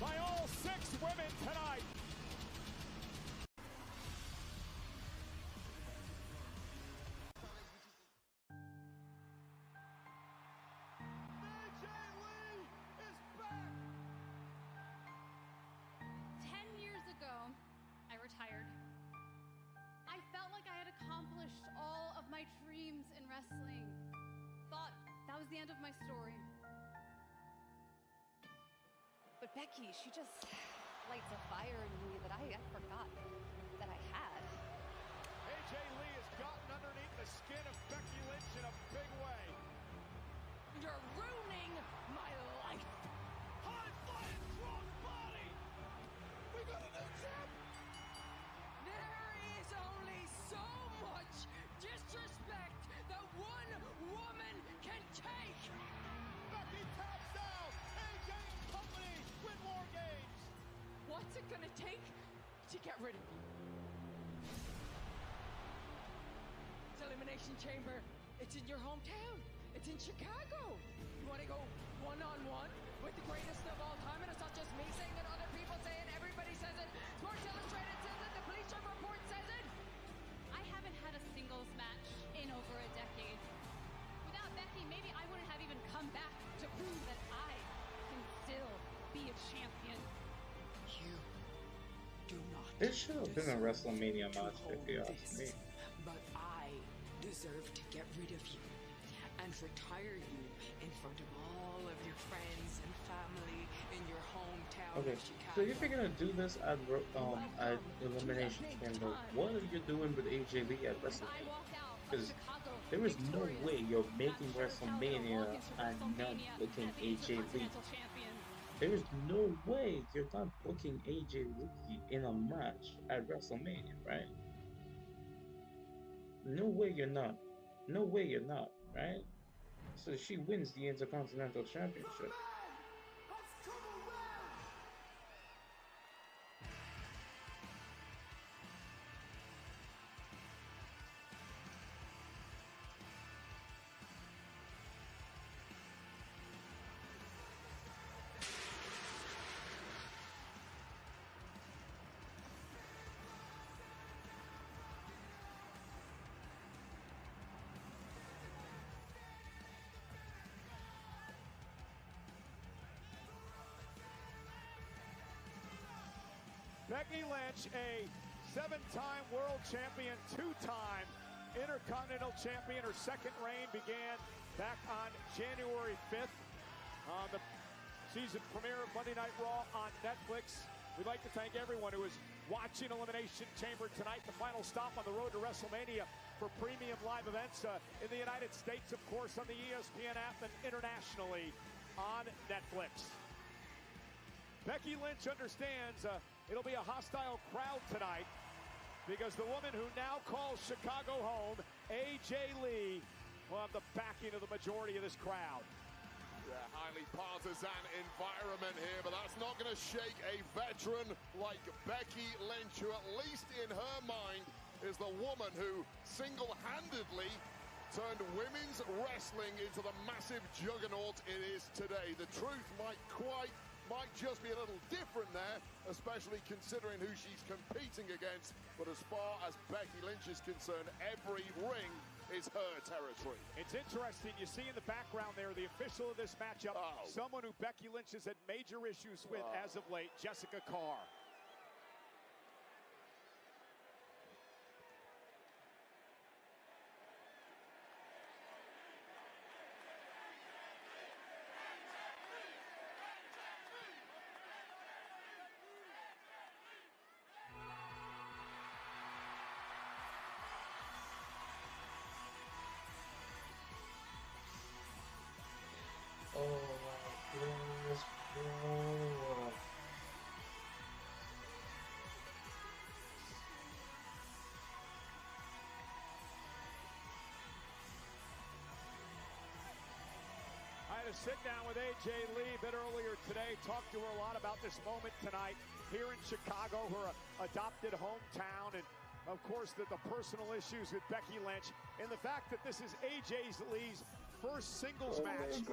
by all 6 women tonight. I felt like I had accomplished all of my dreams in wrestling. Thought that was the end of my story. But Becky, she just lights a fire in me that I forgot that I had. AJ Lee has gotten underneath the skin of Becky Lynch in a big way. You're ruining my life. High-flying cross-body. We got a new champ. There is only so much disrespect that one woman can take. Becky taps out. AJ and company win War Games. What's it gonna take to get rid of you? It's Elimination Chamber. It's in your hometown. It's in Chicago. You want to go one-on-one with the greatest of all time? And it's not just me saying it, other people say it, everybody says it. Sports Illustrated says it, the Bleacher Report says it. I haven't had a singles match in over a decade. Without Becky, maybe I wouldn't have even come back to prove that I can still be a champion. You do not. This should have been a WrestleMania match if you ask me. But I deserve to get rid of you and retire you in front of all of your friends and family in your hometown Okay, of Chicago. so if you're gonna do this at Elimination Chamber, what are you doing with AJ Lee at WrestleMania? Because there is no way you're making WrestleMania and not booking AJ Lee. There is no way you're not booking AJ Lee in a match at WrestleMania, right? No way you're not. No way you're not, right? So she wins the Intercontinental Championship. Becky Lynch, a 7-time world champion, 2-time Intercontinental champion. Her second reign began back on January 5th on the season premiere of Monday Night Raw on Netflix. We'd like to thank everyone who is watching Elimination Chamber tonight, the final stop on the road to WrestleMania for premium live events in the United States, of course, on the ESPN app and internationally on Netflix. Becky Lynch understands it'll be a hostile crowd tonight because the woman who now calls Chicago home, AJ Lee, will have the backing of the majority of this crowd. Yeah, highly partisan environment here, but that's not going to shake a veteran like Becky Lynch, who at least in her mind is the woman who single-handedly turned women's wrestling into the massive juggernaut it is today. The truth might just be a little different there, especially considering who she's competing against. But as far as Becky Lynch is concerned, every ring is her territory. It's interesting, you see in the background there, the official of this matchup, someone who Becky Lynch has had major issues with as of late, Jessica Carr. Oh my goodness, bro. I had a sit down with AJ Lee a bit earlier today, talked to her a lot about this moment tonight here in Chicago, her adopted hometown, and of course the personal issues with Becky Lynch, and the fact that this is AJ Lee's first singles match in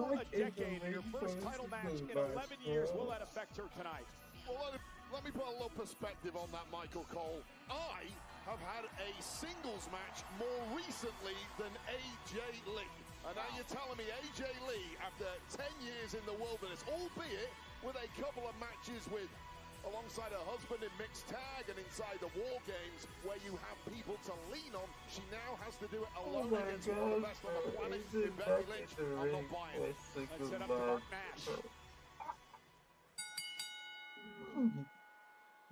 over a decade, and her first title match in 11 years. Will that affect her tonight? Well, let me put a little perspective on that, Michael Cole. I have had a singles match more recently than AJ Lee. And now you're telling me AJ Lee, after 10 years in the wilderness, albeit with a couple of matches alongside her husband in mixed tag and inside the War Games, where you have people to lean on, she now has to do it alone against one of the best on the planet in Becky Lynch. I'm not buying it. Let's set up the Mark Nash.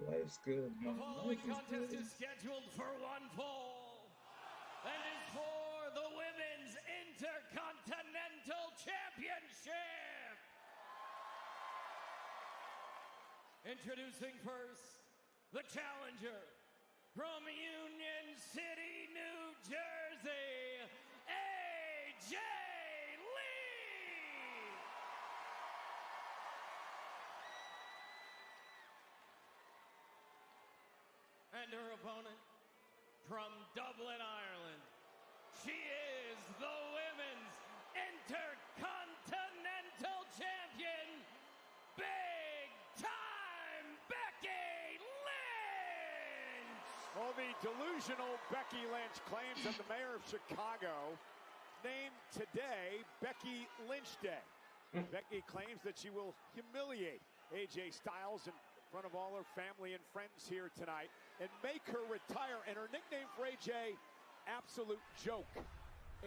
Why Life's good, The man. following Life is contest good. is scheduled for one fall and is for the Women's Intercontinental Championship. Introducing first, the challenger from Union City, New Jersey, AJ Lee. And her opponent from Dublin, Ireland. She is the Women's Intercontinental Champion, Big Time Becky Lynch! Well, the delusional Becky Lynch claims that the mayor of Chicago named today Becky Lynch Day. Becky claims that she will humiliate AJ Styles in front of all her family and friends here tonight and make her retire. And her nickname for AJ, Absolute Joke,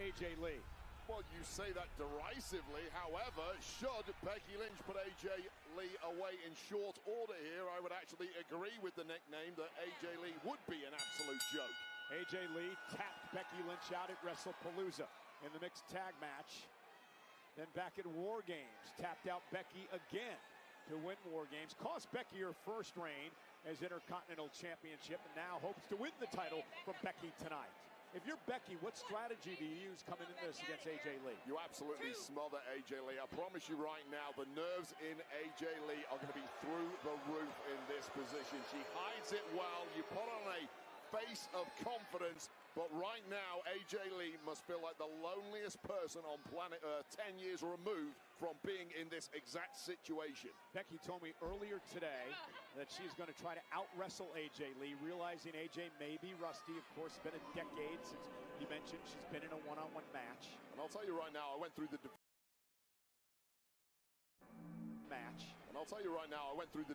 AJ Lee. Well, you say that derisively. However, should Becky Lynch put AJ Lee away in short order here, I would actually agree with the nickname that AJ Lee would be an absolute joke. AJ Lee tapped Becky Lynch out at WrestlePalooza in the mixed tag match. Then back at War Games, tapped out Becky again to win War Games. Cost Becky her first reign as Intercontinental Championship, and now hopes to win the title from Becky tonight. If you're Becky, what strategy do you use coming into this against AJ Lee? You absolutely smother AJ Lee. I promise you right now, the nerves in AJ Lee are going to be through the roof in this position. She hides it well. You put on a face of confidence, but right now AJ Lee must feel like the loneliest person on planet Earth, 10 years removed from being in this exact situation. Becky told me earlier today that she's going to try to out-wrestle AJ Lee, realizing AJ may be rusty. Of course, it's been a decade since you mentioned she's been in a one-on-one match. And I'll tell you right now, I went through the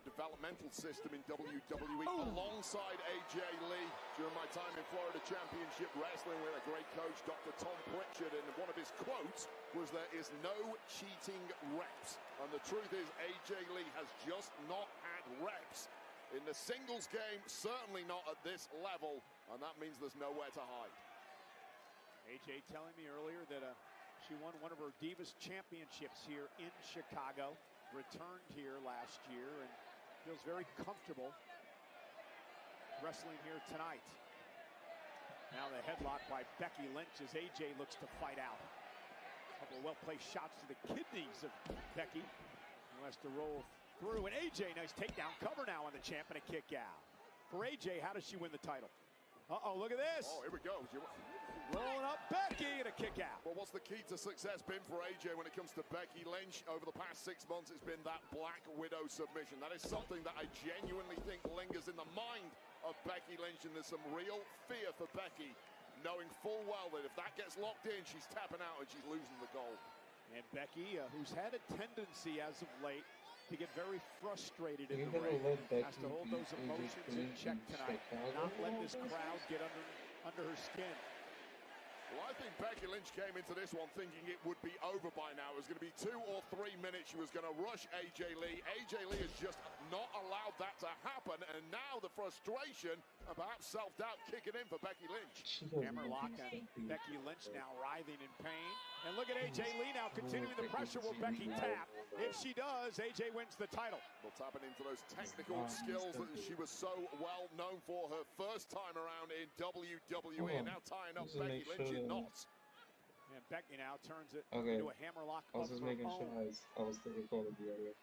developmental system in WWE alongside AJ Lee during my time in Florida Championship Wrestling with a great coach, Dr. Tom Pritchard, and one of his quotes was, "There is no cheating reps." And the truth is, AJ Lee has just not had reps in the singles game, certainly not at this level, and that means there's nowhere to hide. AJ telling me earlier that she won one of her Divas Championships here in Chicago, returned here last year, and feels very comfortable wrestling here tonight. Now the headlock by Becky Lynch as AJ looks to fight out. A couple of well-placed shots to the kidneys of Becky, who has to roll through. And AJ, nice takedown cover now on the champ and a kick out. For AJ, how does she win the title? Uh-oh, look at this. Oh, here we go. Rolling up Becky and a kick out. Well, what's the key to success been for AJ when it comes to Becky Lynch? Over the past 6 months, it's been that Black Widow submission. That is something that I genuinely think lingers in the mind of Becky Lynch, and there's some real fear for Becky, knowing full well that if that gets locked in, she's tapping out and she's losing the gold. And Becky, who's had a tendency as of late to get very frustrated in the ring, has to hold those emotions in check tonight, not let this crowd get under her skin. Well, I think Becky Lynch came into this one thinking it would be over by now. It was going to be 2 or 3 minutes. She was going to rush AJ Lee. AJ Lee has just not allowed that to happen. And now the frustration and perhaps self-doubt kicking in for Becky Lynch. Hammerlock and Becky Lynch now writhing in pain. And look at AJ Lee now continuing the pressure. Will Becky tap? If she does, AJ wins the title. Well, tapping into those technical skills that she was so well known for her first time around in WWE. And now tying up Becky Lynch in knots. And Becky now turns it into a hammerlock. I was just making sure I was still recording the area.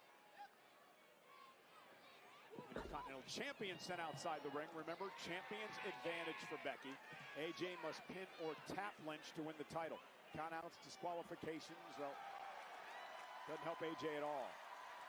Intercontinental champion sent outside the ring. Remember, champion's advantage for Becky. AJ must pin or tap Lynch to win the title. Countouts, disqualifications, well, doesn't help AJ at all.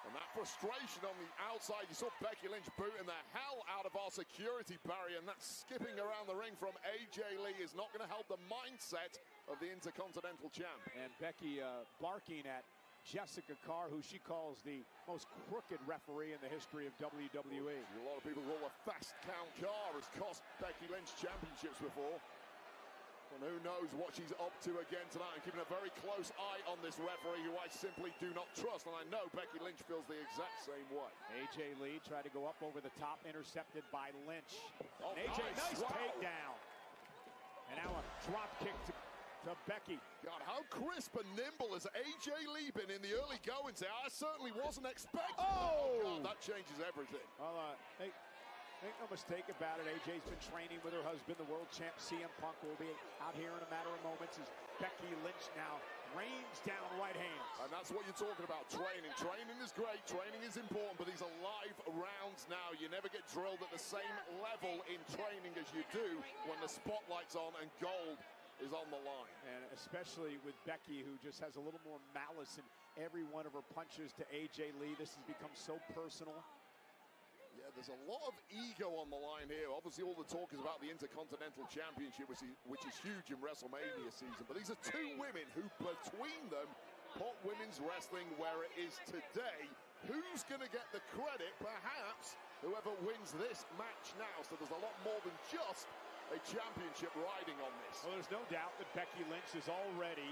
And that frustration on the outside, you saw Becky Lynch booting the hell out of our security barrier, and that skipping around the ring from AJ Lee is not going to help the mindset of the Intercontinental Champ. And Becky barking at Jessica Carr, who she calls the most crooked referee in the history of WWE. A lot of people call a fast count Carr has cost Becky Lynch championships before. And who knows what she's up to again tonight. I'm keeping a very close eye on this referee who I simply do not trust. And I know Becky Lynch feels the exact same way. AJ Lee tried to go up over the top, intercepted by Lynch. Oh, AJ, nice wow. takedown. And now a drop kick to Becky. God, how crisp and nimble has AJ Lee been in the early goings there? I certainly wasn't expecting. Oh! God, that changes everything. Well, make no mistake about it. AJ's been training with her husband, the world champ CM Punk, will be out here in a matter of moments as Becky Lynch now rains down right hands. And that's what you're talking about, training. Training is great, training is important, but these are live rounds now. You never get drilled at the same level in training as you do when the spotlight's on and gold is on the line. And especially with Becky, who just has a little more malice in every one of her punches to AJ Lee. This has become so personal. Yeah, there's a lot of ego on the line here. Obviously, all the talk is about the Intercontinental Championship, which is huge in WrestleMania season. But these are two women who, between them, put women's wrestling where it is today. Who's going to get the credit? Perhaps whoever wins this match now. So there's a lot more than just a championship riding on this. Well, there's no doubt that Becky Lynch has already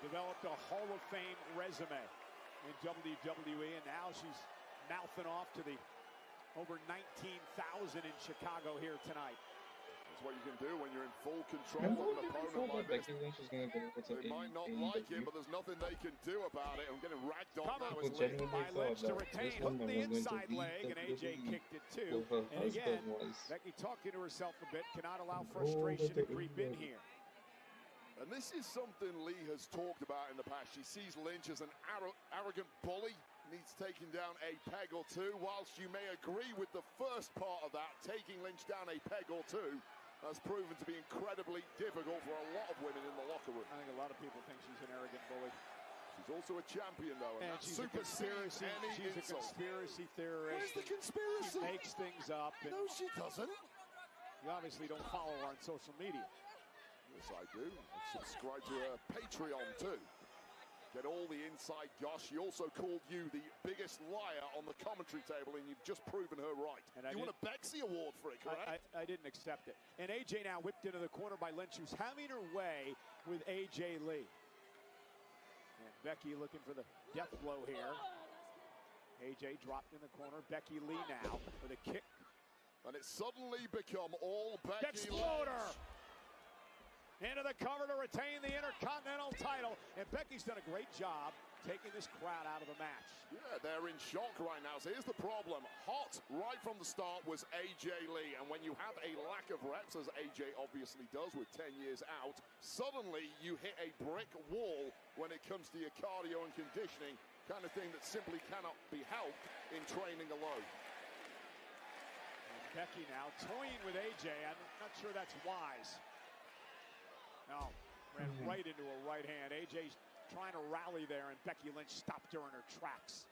developed a Hall of Fame resume in WWE, and now she's mouthing off to the over 19,000 in Chicago here tonight. That's what you can do when you're in full control of an opponent like this. They might not like him, but there's nothing they can do about it. I'm getting ragged on now. By Lynch to retain, hooked the inside leg, and AJ kicked it too. And again, Becky talking to herself a bit, cannot allow frustration to creep in here. And this is something Lee has talked about in the past. She sees Lynch as an arrogant bully, needs taking down a peg or two. Whilst you may agree with the first part of that, taking Lynch down a peg or two has proven to be incredibly difficult for a lot of women in the locker room. I think a lot of people think she's an arrogant bully. She's also a champion, though, and that she's a conspiracy theorist. Where's the conspiracy? She makes things up. No, she doesn't. You obviously don't follow her on social media. Yes, I do. I subscribe to her Patreon, too. Get all the inside gosh. She also called you the biggest liar on the commentary table, and you've just proven her right. And you won a Bexy Award for it, correct? I didn't accept it. And AJ now whipped into the corner by Lynch, who's having her way with AJ Lee. And Becky looking for the death blow here. AJ dropped in the corner. Becky Lee now with a kick. And it's suddenly become all Becky Exploder! Lynch. Into the cover to retain the Intercontinental title. And Becky's done a great job taking this crowd out of the match. Yeah, they're in shock right now. So here's the problem. Hot right from the start was AJ Lee. And when you have a lack of reps, as AJ obviously does with 10 years out, suddenly you hit a brick wall when it comes to your cardio and conditioning, kind of thing that simply cannot be helped in training alone. And Becky now toying with AJ. I'm not sure that's wise. No, ran right into a right hand. AJ's trying to rally there, and Becky Lynch stopped her in her tracks.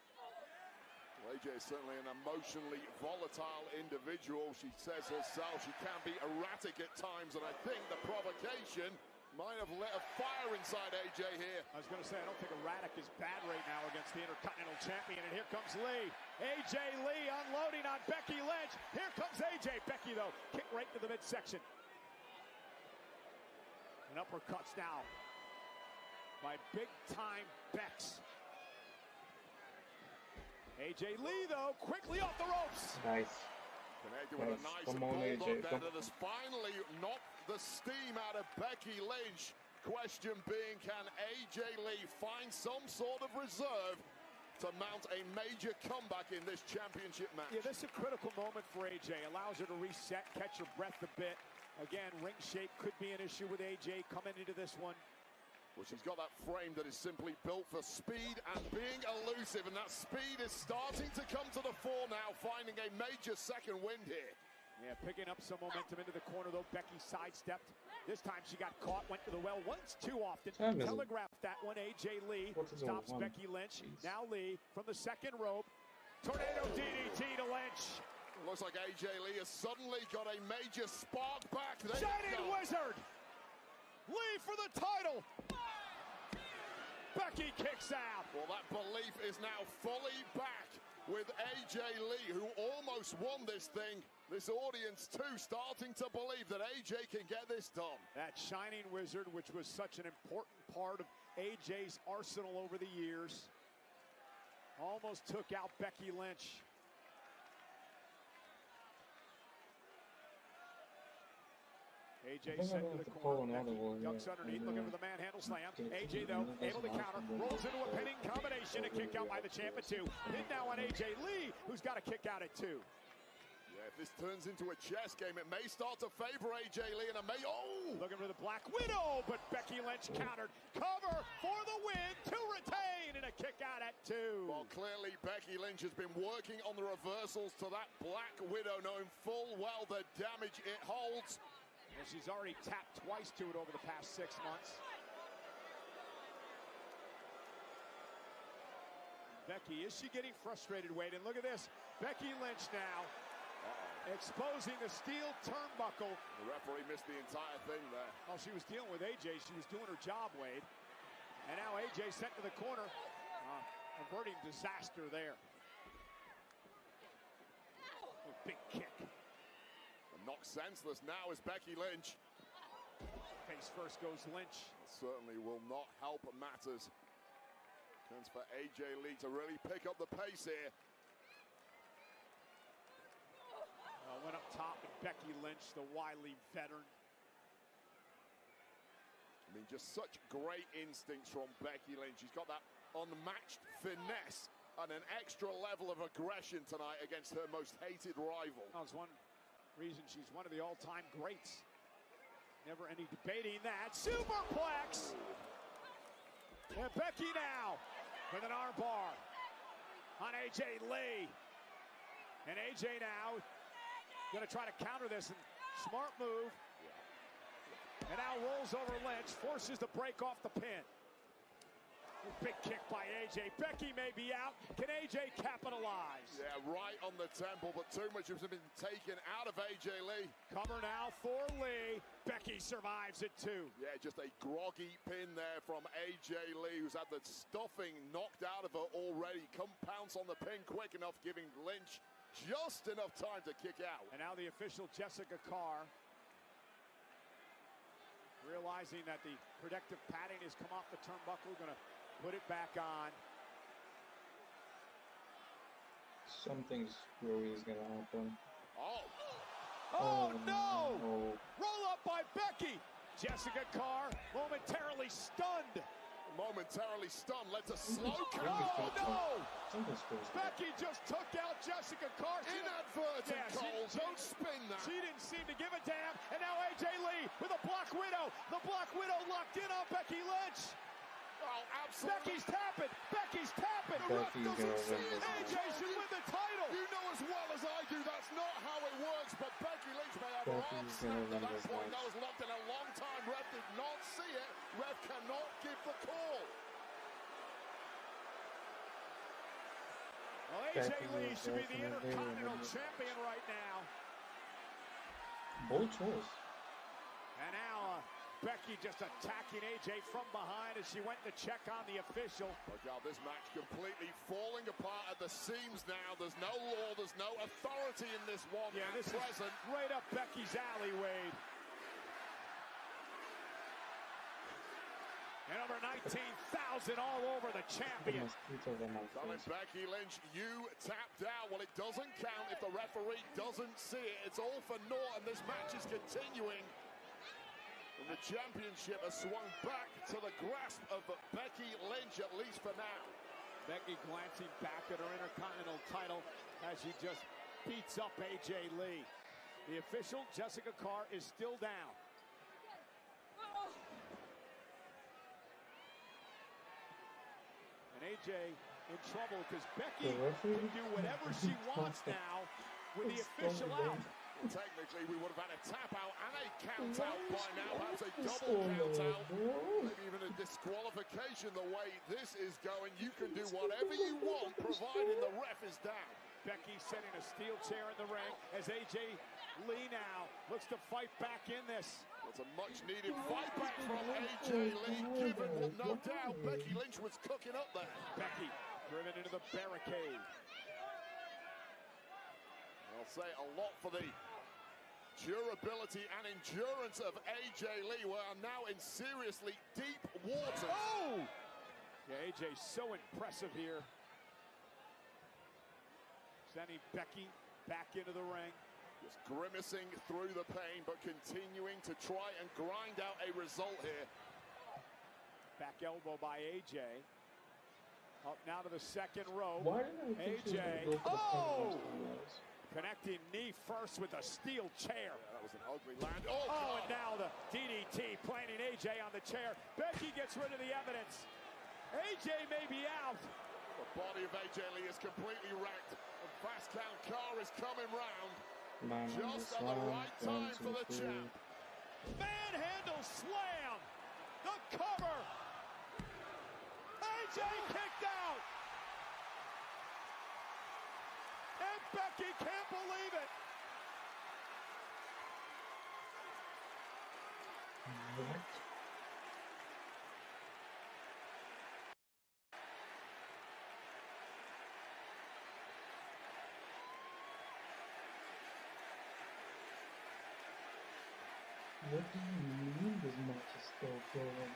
Well, AJ is certainly an emotionally volatile individual. She says herself she can be erratic at times, and I think the provocation might have lit a fire inside AJ here. I was going to say, I don't think erratic is bad right now against the Intercontinental Champion, and here comes Lee. AJ Lee unloading on Becky Lynch. Here comes AJ. Becky, though, kick right to the midsection. And uppercuts now by big-time Bex. AJ Lee, though, quickly off the ropes. Nice. Connected with a nice bulldog there that has finally knocked the steam out of Becky Lynch. Question being, can AJ Lee find some sort of reserve to mount a major comeback in this championship match? Yeah, this is a critical moment for AJ. Allows her to reset, catch her breath a bit. Again, ring shape could be an issue with AJ coming into this one. Well, she's got that frame that is simply built for speed and being elusive, and that speed is starting to come to the fore now, finding a major second wind here. Yeah, picking up some momentum into the corner, though. Becky sidestepped. This time she got caught, went to the well once too often. Telegraphed that one. AJ Lee stops Becky Lynch. Now Lee from the second rope. Tornado DDT to Lynch. Looks like AJ Lee has suddenly got a major spark back. There Shining Wizard! Lee for the title! Becky kicks out. Well, that belief is now fully back with AJ Lee, who almost won this thing. This audience, too, starting to believe that AJ can get this done. That Shining Wizard, which was such an important part of AJ's arsenal over the years, almost took out Becky Lynch. AJ sent to the corner. Becky ducks underneath, looking for the manhandle slam. AJ, though, able to counter, rolls into a pinning combination. A kick out by the champ at 2. Pin now on AJ Lee, who's got a kick out at 2. Yeah, if this turns into a chess game, it may start to favor AJ Lee, and it may, looking for the Black Widow, but Becky Lynch countered. Cover for the win, to retain, and a kick out at 2. Well, clearly Becky Lynch has been working on the reversals to that Black Widow, knowing full well the damage it holds. And she's already tapped twice to it over the past 6 months. Becky, is she getting frustrated, Wade? And look at this, Becky Lynch now exposing the steel turnbuckle. The referee missed the entire thing there. Oh, she was dealing with AJ. She was doing her job, Wade. And now AJ sent to the corner. Averting disaster there. A big kick. Knocked senseless now is Becky Lynch. Face first goes Lynch. Certainly will not help matters. Chance for AJ Lee to really pick up the pace here. Went up top, and Becky Lynch, the wily veteran. I mean, just such great instincts from Becky Lynch. She's got that unmatched finesse and an extra level of aggression tonight against her most hated rival. That was one reason she's one of the all-time greats. Never any debating that. Superplex! And Becky now with an armbar on AJ Lee. And AJ now going to try to counter this, and smart move. And now rolls over Lynch, forces the break off the pin. Big kick by AJ. Becky may be out. Can AJ capitalize? Yeah, right on the temple, but too much has been taken out of AJ Lee. Cover now for Lee. Becky survives it too. Yeah, just a groggy pin there from AJ Lee, who's had the stuffing knocked out of her already. Come pounce on the pin quick enough, giving Lynch just enough time to kick out. And now the official Jessica Carr, realizing that the protective padding has come off the turnbuckle, going to put it back on. Something screwy is gonna happen. Oh no! Roll up by Becky. Jessica Carr momentarily stunned. Momentarily stunned, led to slow count. Oh no! Becky just took out Jessica Carr. Inadvertent, Cole. Don't spin that. She didn't seem to give a damn. And now AJ Lee with a Black Widow. The Black Widow locked in on Becky Lynch. Oh, absolutely. Becky's tapping. The ref doesn't see it. AJ should win the title. You know as well as I do that's not how it works, but Becky Lynch may have her arm snapped at that point. That was locked in a long time. Ref did not see it. Ref cannot give the call. Well, AJ Lee should be the Intercontinental Champion right now. Bold choice. And now Becky just attacking AJ from behind as she went to check on the official. Look out, this match completely falling apart at the seams now. There's no law, there's no authority in this one. Yeah, this present. is right up Becky's alley, Wade. And over 19,000 all over the champion. Telling Becky Lynch, you tapped out. Well, it doesn't count if the referee doesn't see it. It's all for naught, and this match is continuing. And the championship has swung back to the grasp of Becky Lynch, at least for now. Becky glancing back at her Intercontinental title as she just beats up AJ Lee. The official, Jessica Carr, is still down. And AJ in trouble because Becky can do whatever she wants now with the official out. Technically, we would have had a tap out and a count out by now. Perhaps a double count out. Maybe even a disqualification the way this is going. You can do whatever you want, providing the ref is down. Becky setting a steel chair in the ring as AJ Lee now looks to fight back in this. It's a much-needed fight back from AJ Lee, given what no doubt Becky Lynch was cooking up there. Becky driven into the barricade. I'll say a lot for the durability and endurance of AJ Lee. We are now in seriously deep waters. Oh! Yeah, AJ's so impressive here. Sending Becky back into the ring. Just grimacing through the pain, but continuing to try and grind out a result here. Back elbow by AJ. Up now to the second row. Why did I think she was AJ. gonna go for the Oh! corner? Connecting knee first with a steel chair. Yeah, that was an ugly land. Oh, Oh, God. and now the DDT planting AJ on the chair. Becky gets rid of the evidence. AJ may be out. The body of AJ Lee is completely wrecked. The fast count car is coming round. Just at the right time for the champ. Manhandle slam. The cover. AJ kicked out. And Becky can't believe it. What? What do you mean this match is still going?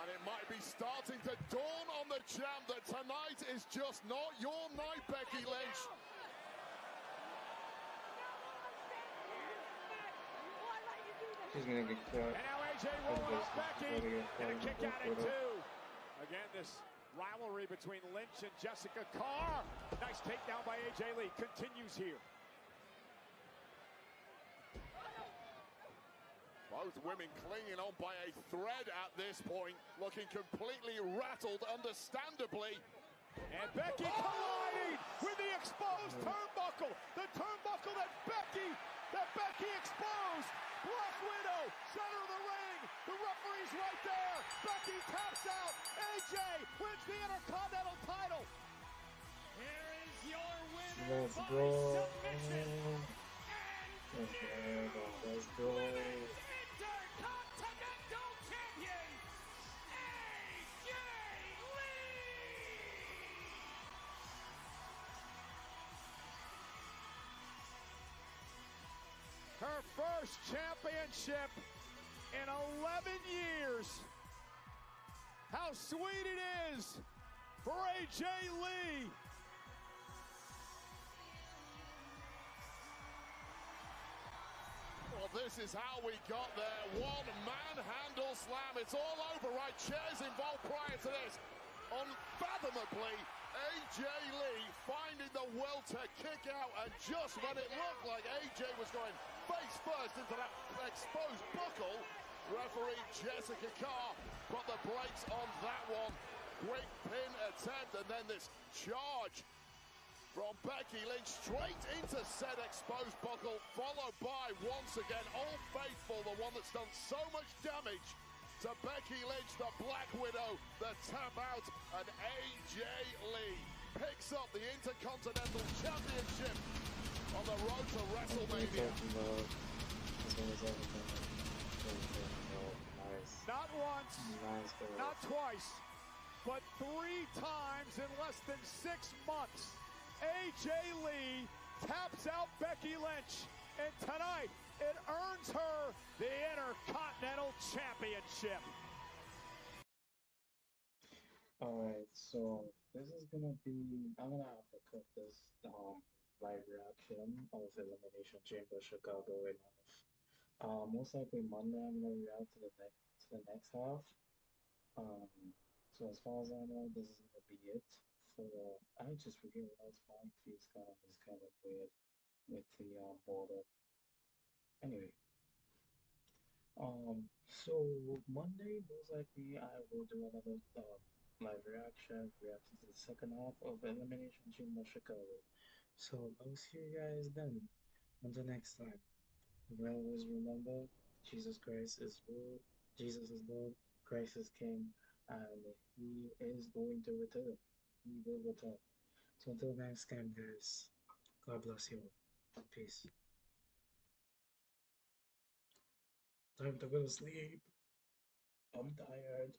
And it might be starting to dawn on the champ that tonight is just not your night, Becky Lynch. She's gonna get caught. And now AJ rolling up Becky. And a kick out at two. Again, this rivalry between Lynch and Jessica Carr. Nice takedown by AJ Lee. Continues here. Both women clinging on by a thread at this point, looking completely rattled, understandably. And Becky colliding with the exposed turnbuckle. The turnbuckle that Becky exposed. Black Widow, center of the ring. The referee's right there. Becky taps out. AJ wins the Intercontinental title. Here is your winner Let's by go. submission. Let's go. Intercontinental Champion, AJ Lee! Her first championship in 11 years. How sweet it is for AJ Lee. Well, this is how we got there. One manhandle slam. It's all over, right? Chairs involved prior to this. Unfathomably, AJ Lee finding the will to kick out, and just when it looked like AJ was going face first into that exposed buckle, referee Jessica Carr put the brakes on that one. Quick pin attempt, and then this charge from Becky Lynch straight into said exposed buckle, followed by, once again, Old Faithful, the one that's done so much damage to Becky Lynch, the Black Widow, the tap out, and AJ Lee picks up the Intercontinental Championship on the road to WrestleMania. Not once, not twice, but 3 times in less than 6 months. AJ Lee taps out Becky Lynch, and tonight it earns her the Intercontinental Championship. Alright, so this is gonna be, I'm gonna have to cut this live reaction of Elimination Chamber Chicago in half. Most likely Monday I'm gonna react to the next half. So as far as I know, this is gonna be it for. I just realized Fine Feast is kind of weird with the border. Anyway, so Monday most likely I will do another live reaction to the second half of Elimination Chamber Chicago. So I'll see you guys then. Until next time. Always remember, Jesus Christ is Lord, Jesus is Lord, Christ is King, and He is going to return. He will return. So until next time, guys, God bless you. Peace. Time to go to sleep. I'm tired.